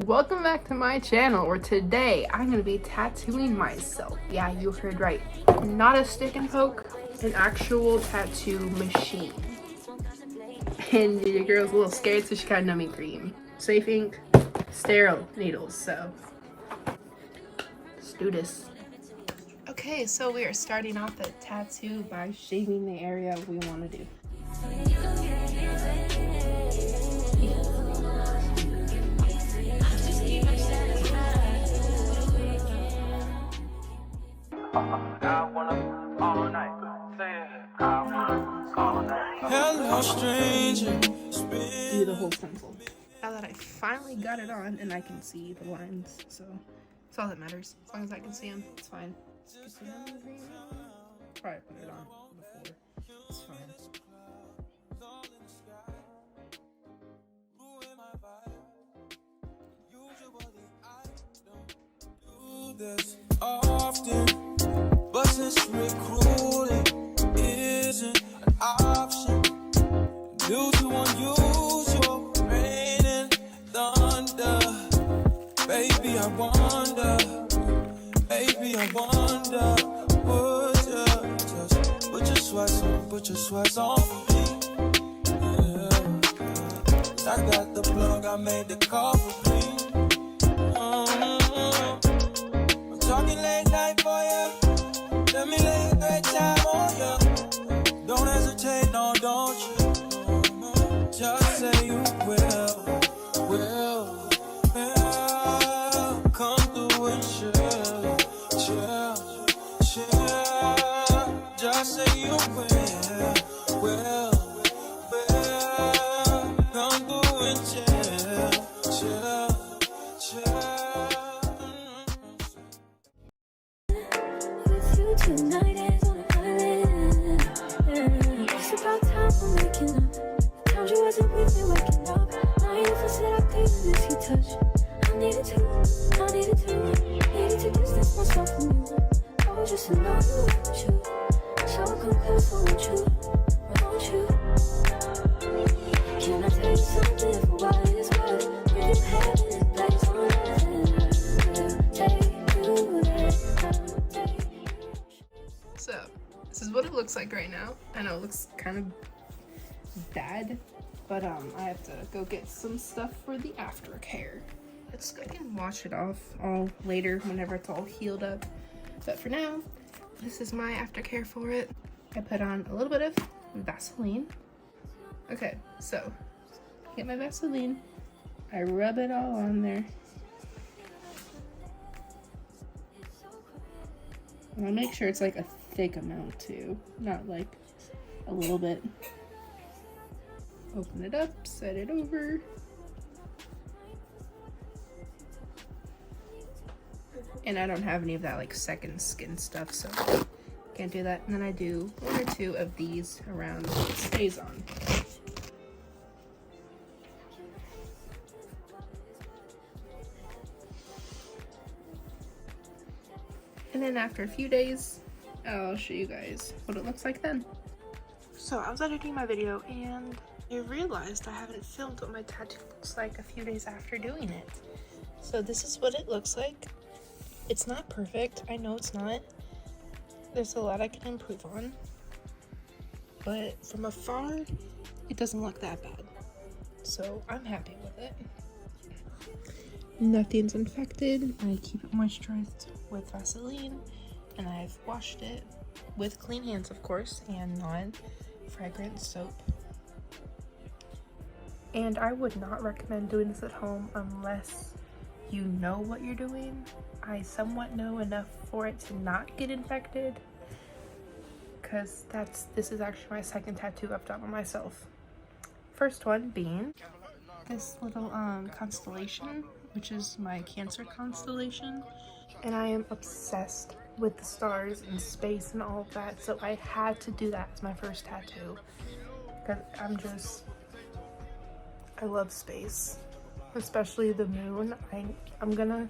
Welcome back to my channel, where today I'm going to be tattooing myself. Yeah, you heard right. Not a stick and poke, an actual tattoo machine. And your girl's a little scared, so she got numbing cream. Safe ink, sterile needles, so let's do this. Okay, so we are starting off the tattoo by shaving the area we want to do. Hello, stranger. Do the whole pencil. Now that I finally got it on and I can see the lines, so that's all that matters. As long as I can see them, it's fine. Probably put it on before. It's fine. This often, but since recruiting isn't an option due to unusual rain and thunder, baby, I wonder, would you just put your sweats on for me? Yeah. I got the plug, I made the call for me. Talking late night for you. Let me lay a great time on you. Don't hesitate, no, don't you? Just say you will. Come through and chill. Just say you will. Come through and chill. Tonight is on an island. It's about time for making up. Told you wasn't with me waking up. Now you feel said I couldn't miss your touch. I needed to distance myself from you. I was just in love with you. So I come close, won't you? Can I tell you something for what it's worth? You can have this place on earth. Take you there. So, this is what it looks like right now. I know it looks kind of bad, but I have to go get some stuff for the aftercare. I can wash it off all later whenever it's all healed up. But for now, this is my aftercare for it. I put on a little bit of Vaseline. Okay, so get my Vaseline. I rub it all on there. And I make sure it's like a thick amount too, not like a little bit. Open it up, set it over. And I don't have any of that like second skin stuff, so can't do that. And then I do one or two of these around so it stays on. And then after a few days, I'll show you guys what it looks like then. So I was editing my video and I realized I haven't filmed what my tattoo looks like a few days after doing it. So this is what it looks like. It's not perfect, I know it's not. There's a lot I can improve on. But from afar, it doesn't look that bad. So I'm happy with it. Nothing's infected. I keep it moisturized with Vaseline, and I've washed it with clean hands, of course, and non-fragrant soap. And I would not recommend doing this at home unless you know what you're doing. I somewhat know enough for it to not get infected, because this is actually my second tattoo I've done on myself. First one being this little constellation, which is my Cancer constellation, and I am obsessed with the stars and space and all of that, so I had to do that as my first tattoo because I love space, especially the moon. I'm gonna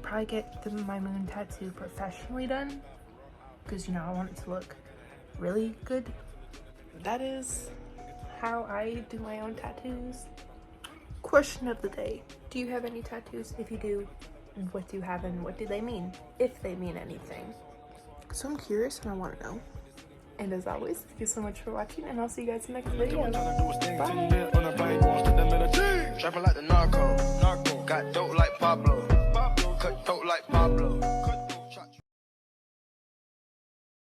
probably get my moon tattoo professionally done because, you know, I want it to look really good. That is how I do my own tattoos. Question of the day. Do you have any tattoos? If you do, what do you have and what do they mean? If they mean anything. So I'm curious and I want to know. And as always, thank you so much for watching, and I'll see you guys in the next video. Bye. Trapping like the narco. Got dope like Pablo.